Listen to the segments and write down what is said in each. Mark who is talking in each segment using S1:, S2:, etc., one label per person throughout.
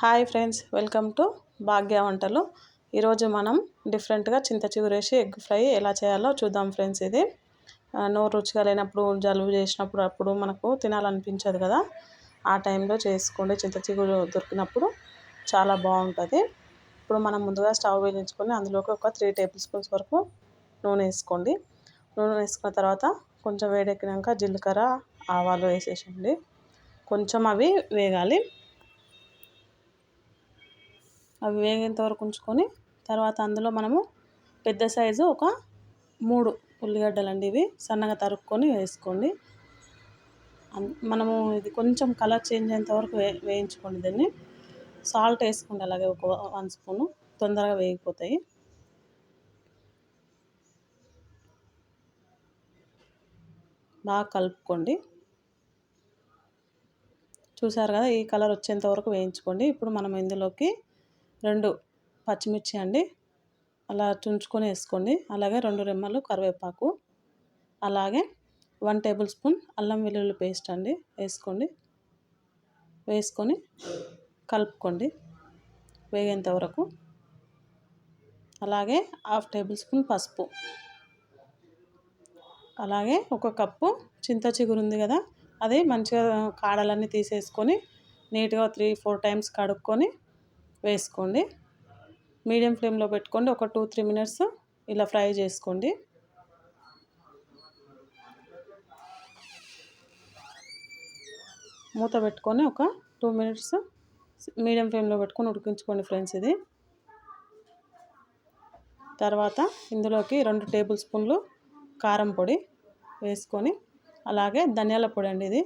S1: Hi friends, welcome to భాగ్య వంటలు. ఈరోజు మనం డిఫరెంట్గా చింత చిగురేసి ఎగ్ ఫ్రై ఎలా చేయాలో చూద్దాం ఫ్రెండ్స్. ఇది నోరు రుచిగా లేనప్పుడు, జలుబు చేసినప్పుడు అప్పుడు మనకు తినాలనిపించదు కదా, ఆ టైంలో చేసుకోండి. చింత చిగురు దొరికినప్పుడు చాలా బాగుంటుంది. ఇప్పుడు మనం ముందుగా స్టవ్ వెలిగించుకొని అందులోకి ఒక 3 టేబుల్ స్పూన్స్ వరకు నూనె వేసుకోండి. నూనె వేసుకున్న తర్వాత కొంచెం వేడెక్కినాక జీలకర్ర, ఆవాలు వేసేసండి. కొంచెం అవి వేగాలి. అవి వేగేంత వరకు ఉంచుకొని తర్వాత అందులో మనము పెద్ద సైజు ఒక 3 ఉల్లిగడ్డలండి, ఇవి సన్నగా తరుక్కొని వేసుకోండి. మనము ఇది కొంచెం కలర్ చేంజ్ అయ్యేంత వరకు వేయించుకోండి. దీన్ని సాల్ట్ వేసుకోండి, అలాగే ఒక 1 స్పూను, తొందరగా వేగిపోతాయి. బాగా కలుపుకోండి. చూసారు కదా, ఈ కలర్ వచ్చేంత వరకు వేయించుకోండి. ఇప్పుడు మనం ఇందులోకి 2 పచ్చిమిర్చి అండి అలా తుంచుకొని వేసుకోండి. అలాగే 2 రెమ్మలు కరివేపాకు, అలాగే 1 టేబుల్ స్పూన్ అల్లం వెల్లుల్లి పేస్ట్ అండి వేసుకోండి. వేసుకొని కలుపుకోండి వేగేంత వరకు. అలాగే 1/2 టేబుల్ స్పూన్ పసుపు, అలాగే 1 కప్పు చింత చిగురు ఉంది కదా, అది మంచిగా కాడలన్నీ తీసేసుకొని నీట్గా 3-4 టైమ్స్ కడుక్కొని వేసుకోండి. మీడియం ఫ్లేమ్లో పెట్టుకోండి. ఒక 2-3 మినిట్స్ ఇలా ఫ్రై చేసుకోండి. మూత పెట్టుకొని ఒక 2 మినిట్స్ మీడియం ఫ్లేమ్లో పెట్టుకొని ఉడికించుకోండి ఫ్రెండ్స్. ఇది తర్వాత ఇందులోకి 2 టేబుల్ స్పూన్లు కారం పొడి వేసుకొని, అలాగే ధనియాల పొడి అండి, ఇది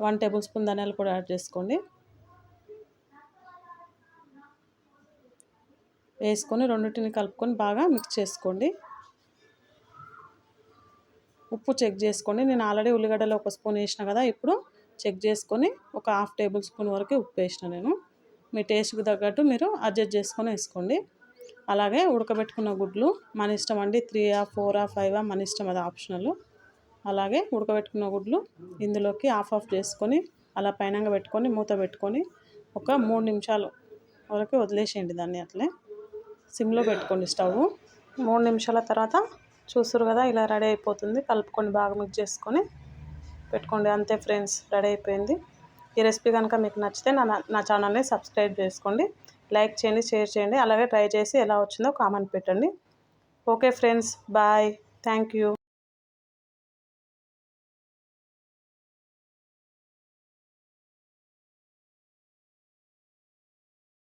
S1: 1 టేబుల్ స్పూన్ ధనియాల పొడి యాడ్ చేసుకోండి. వేసుకొని రెండింటిని కలుపుకొని బాగా మిక్స్ చేసుకోండి. ఉప్పు చెక్ చేసుకోండి. నేను ఆల్రెడీ ఉల్లిగడ్డలో 1 స్పూన్ వేసిన కదా, ఇప్పుడు చెక్ చేసుకొని ఒక 1/2 టేబుల్ స్పూన్ వరకు ఉప్పు వేసిన నేను. మీ టేస్ట్కి తగ్గట్టు మీరు అడ్జస్ట్ చేసుకొని వేసుకోండి. అలాగే ఉడకబెట్టుకున్న గుడ్లు మన ఇష్టం అండి, 3 4 5 మన ఇష్టం, అది ఆప్షనల్. అలాగే ఉడకబెట్టుకున్న గుడ్లు ఇందులోకి ఆఫ్ చేసుకొని అలా పైనంగా పెట్టుకొని మూత పెట్టుకొని ఒక 3 నిమిషాలు వరకు వదిలేసేయండి. దాన్ని అట్లే సిమ్లో పెట్టుకోండి స్టవ్. 3 నిమిషాల తర్వాత చూస్తారు కదా, ఇలా రెడీ అయిపోతుంది. కలుపుకొని బాగా మిక్స్ చేసుకొని పెట్టుకోండి. అంతే ఫ్రెండ్స్, రెడీ అయిపోయింది. ఈ రెసిపీ కనుక మీకు నచ్చితే నా ఛానల్ని సబ్స్క్రైబ్ చేసుకోండి, లైక్ చేయండి, షేర్ చేయండి. అలాగే ట్రై చేసి ఎలా వచ్చిందో కామెంట్ పెట్టండి. Okay friends, bye, thank you.